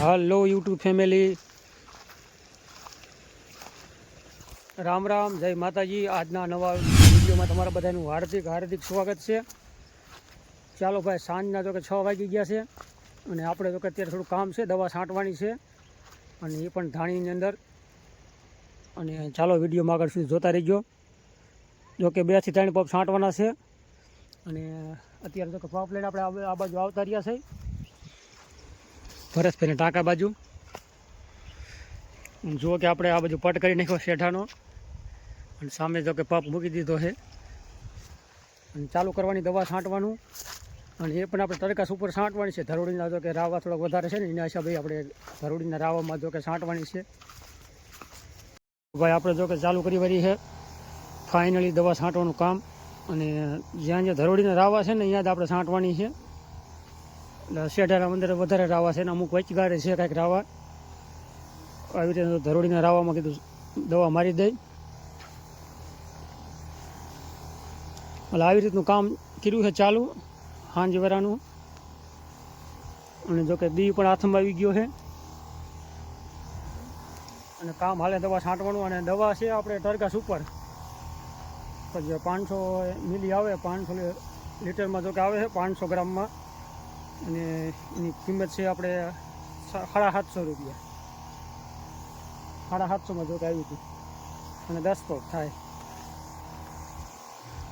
Hello YouTube family, Ram Ram, जय माताजी। आजना नवा विडियो में तमारा बधाનું हार्दिक स्वागत है। चालो भाई, सांजना जो कि 6 वागी गया है અને આપણે જો કે અત્યારે થોડું કામ છે, દવા છાંટવાની છે અને એ પણ ધાણીની અંદર। અને ચાલો વિડીયોમાં આગળ સુધી જોતા રહીજો। જો કે 2 થી 3 પંપ છાંટવાના છે અને અત્યારે જો કે પંપ લઈને આપણે આ બાજુ આવતા રહ્યા છે, ભરતભાઈને ટાંકા બાજુ। જુઓ કે આપણે આ બાજુ પટ કરી નાખ્યો શેઢાનો અને સામે જો કે પંપ મૂકી દીધો છે અને ચાલુ કરવાની દવા છાંટવાનું। અને એ પણ આપણે તડકા ઉપર છાંટવાની છે। ધરોડીના જો કે રાવા થોડાક વધારે છે ને એના હિસાબે આપણે ધરોડીના રાવામાં જો કે છાંટવાની છે। ભાઈ આપણે જો કે ચાલુ કરી વાળી છે ફાઇનલી દવા છાંટવાનું કામ। અને જ્યાં જ્યાં ધરોડીના રાવા છે ને અહીંયા જ આપણે છાંટવાની છે। એટલે શેઢાના અંદર વધારે રાવા છે ને અમુક વચગાડે છે કાંઈક રાવા। આવી રીતે ધરોડીના રાવામાં કીધું દવા મારી દઈ। એટલે આવી રીતનું કામ કર્યું છે ચાલુ હાંજ વેરાનું। અને જો કે દી પણ હાથમાં આવી ગયો છે અને કામ હાલે દવા છાંટવાનું। અને દવા છે આપણે ટરગાસ ઉપર જે 500 મિલી આવે, 500 લીટરમાં જો કે આવે છે 500 ગ્રામમાં। અને એની કિંમત છે આપણે 750 રૂપિયા। 750માં જો કે આવી હતી અને 10 તો થાય।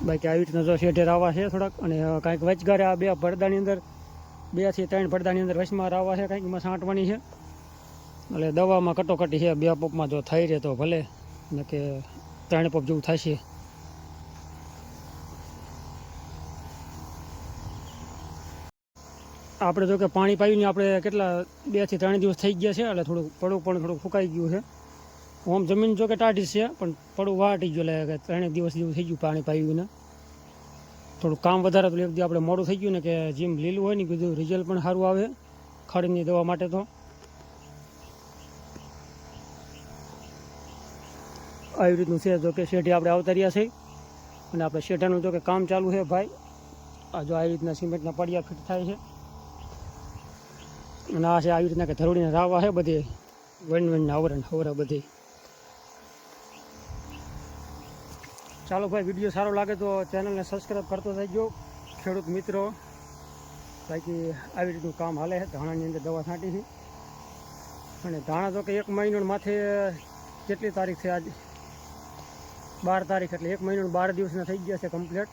બાકી આવી રીતના જો શેઢે રાવા છે થોડાક અને કાંઈક વચગારે આ 2 પડદાની અંદર 2 થી 3 પડદાની અંદર વચમાં રાવા છે કાંઈક એમાં છાંટવાની છે। એટલે દવામાં કટોકટી છે 2 પંપમાં જો થઈ રહે તો ભલે, ને કે 3 પંપ જેવું થશે। આપણે જો કે પાણી પાવીને આપણે કેટલા 2 થી 3 દિવસ થઈ ગયા છે। એટલે થોડુંક પડું પણ થોડુંક ફૂંકાઈ ગયું છે। ઓમ જમીન જો કે ટાઢી છે પણ પડું વાટી ગયું, એટલે 3 દિવસ જેવું થઈ ગયું પાણી પાવીને। થોડું કામ વધારે તો એક દી આપણે મોડું થઈ ગયું ને કે જેમ લીલું હોય ને કીધું રિઝલ્ટ પણ સારું આવે ખડની દવા માટે। તો આવી રીતનું છે જો કે શેઢી આપણે આવતા રહ્યા છે અને આપણે શેઢાનું જો કે કામ ચાલુ છે ભાઈ। આ જો આવી રીતના સિમેન્ટના પડિયા ફિટ થાય છે અને આ છે આવી રીતના કે ધરોડીને રાવા છે બધે વનના આવરણ હવરા બધી। ચાલો ભાઈ, વિડીયો સારો લાગે તો ચેનલને સબસ્ક્રાઈબ કરતો જજો ખેડૂત મિત્રો। બાકી આવી રીતનું કામ હાલે છે। ધાણાની અંદર દવા છાંટી છે અને ધાણા જો કે 1 મહિનો માથે કેટલી તારીખ છે? આજ 12 તારીખ, એટલે 1 મહિનો 12 દિવસના થઈ ગયા છે કમ્પ્લીટ।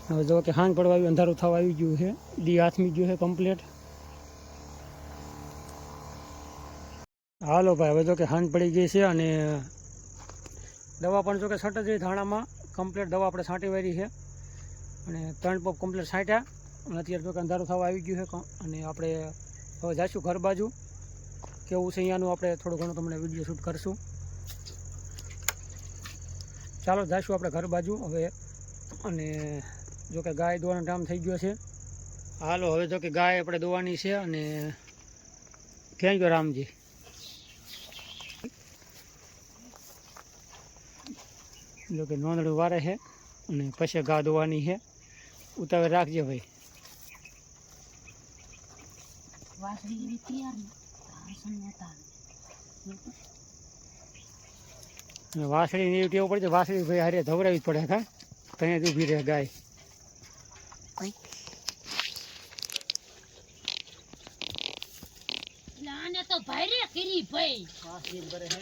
હવે જો કે હાંજ પડવા આવ્યું, અંધારું થવા આવી ગયું છે, દી હાથમી ગયું છે કમ્પ્લીટ। હાલો ભાઈ, હવે જો કે હાંજ પડી ગઈ છે અને દવા પણ જો કે છટ જ ધાણામાં કમ્પ્લીટ દવા આપણે છાંટી વાળી છે અને 3 પંપ કમ્પ્લીટ છાંટ્યા અને અત્યારે જો કે અંધારું થવા આવી ગયું છે। અને આપણે હવે જઈશું ઘર બાજુ, કેવું છે અહીંયાનું આપણે થોડું ઘણું તમને વિડીયો શૂટ કરશું। ચાલો જઈશું આપણે ઘર બાજુ હવે। અને જો કે ગાય દોવાનો ટાઈમ થઈ ગયો છે। હાલો હવે જો કે ગાય આપણે દોવાની છે અને ક્યાં ગયો રામજી? જો કે નોંદડું વારે છે અને પછી ગા દોવાની છે। ઉતાવળ રાખજે ભાઈ। વાસળી ને ટેવ પડે, વાસળી ભાઈ હારે ધવરાવી જ પડે। હા, ત્યાં જ ઊભી રહે ગાય। આને તો ભાઈ રે કરી ભાઈ વાસળી કરે છે।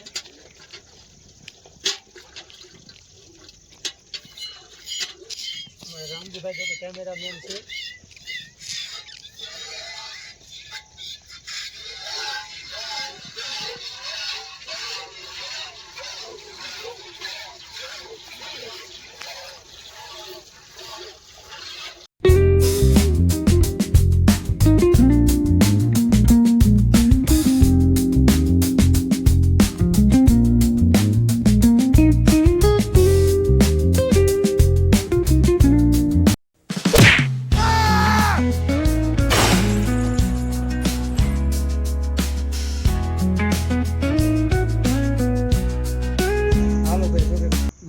રામજીભાઈ જો કે કેમેરામેન છે।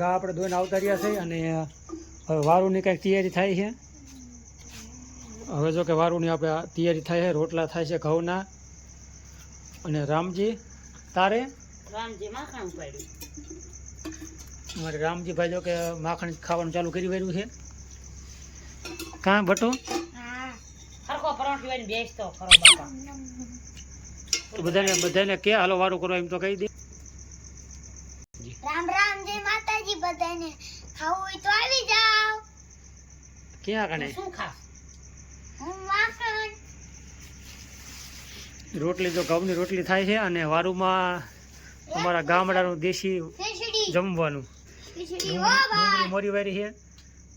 ગા આપણે ધોઈને આવતા રહ્યા છે અને હવે વારુંની કંઈક તૈયારી થાય છે। હવે જો કે વારુની આપણે તૈયારી થાય છે, રોટલા થાય છે ઘઉંના. અને રામજી તારે રામજી માખણ ઉપાડ્યું. અમારે રામજીભાઈ જો કે માખણ ખાવાનું ચાલુ કરી વાર્યું છે. કાં બટો હા હરખો પરોઠી વાળીને બેસતો ખરો બાપા. તો બધાને કે હાલો વારું કરો એમ તો કહી દે. રામ રામ જય માતાજી બધાને. ખાવું હોય તો આવી જાવ. ક્યાં કણે શું ખાસ? હું માખણ. રોટલી જો ઘઉંની રોટલી થાય છે અને વારુમાં અમારા ગામડાનું દેશી ખીચડી જમવાનું. ખીચડી ઓ ડુંગળી ભાઈ. મોરી વારી છે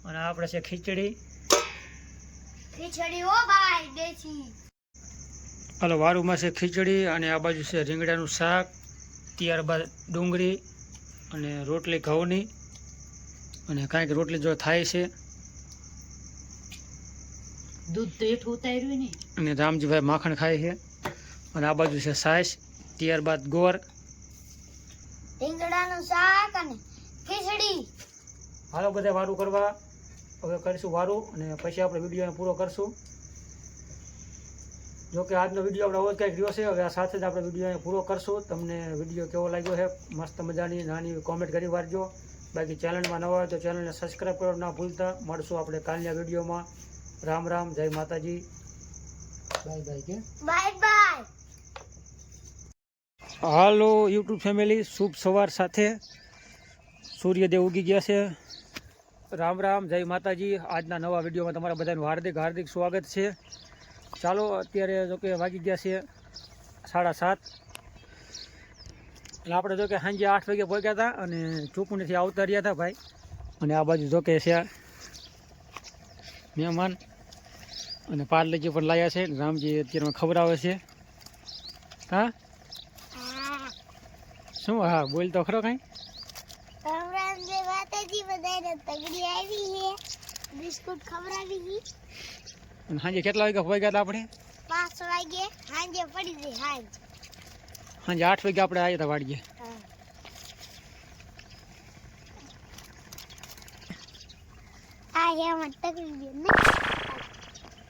અને આપણે છે ખીચડી. ખીચડી ઓ ભાઈ દેશી. હાલો વારુમાં છે ખીચડી અને આ બાજુ છે રીંગણાનું શાક, ત્યારબાદ ડુંગળી અને રોટલી ઘઉંની. અને કાંઈક રોટલી જો થાય છે. દૂધ તો એઠું ઉતાર્યું ને. અને રામજીભાઈ માખણ ખાય છે અને આ બાજુ છે છાશ, ત્યારબાદ ગોળ. રીંગણાનું શાક અને ખીચડી. હાલો બધા વારું કરવા. હવે કરીશું વારું અને પછી આપણે વિડીયોને પૂરો કરશું. જો કે આજનો વિડીયો આપણે અવધ કંઈક રહ્યો છે. હવે આ સાથે જ આપણે વિડીયોને પૂરો કરશું. તમને વિડીયો કેવો લાગ્યો છે મસ્ત મજાની નાની કોમેન્ટ કરી વારજો. બાકી ચેનલમાં નવા હોય તો ચેનલને સબસ્ક્રાઈબ કરવા ના ભૂલતા. મળશું આપણે કાલના વિડીયોમાં. રામ રામ, જય માતાજી, બાય બાય કે બાય બાય. હાલો યુટ્યુબ ફેમિલી, શુભ સવાર સાથે. સૂર્યદેવ ઉગી ગયા છે. રામ રામ, જય માતાજી. આજના નવા વિડીયોમાં તમારા બધાનું હાર્દિક હાર્દિક સ્વાગત છે. ચાલો અત્યારે જો કે વાગી ગયા છે 7:30. એટલે આપણે જો કે સાંજે 8 વાગે પહોંચ્યા હતા અને ચોકુનેથી આવતા રહ્યા હતા ભાઈ. અને આ બાજુ જો કે છે મહેમાન અને પાર્લેજી પણ લાવ્યા છે. રામજી અત્યારે ખવડાવે છે. હા શું? હા બોલ તો ખરો કાંઈ. રામ રામ જય માતાજી બધાને. તગડી આવી છે. બિસ્કુટ ખવડાવી ગઈ. અને સાંજે કેટલા વાગે પહોંચ્યા હતા આપણે? 5 વાગે સાંજે પડી ગઈ હાંજ. સાંજે 8 વાગે આપણે આવ્યા હતા વાડીએ. આ હે મત તગડી ને.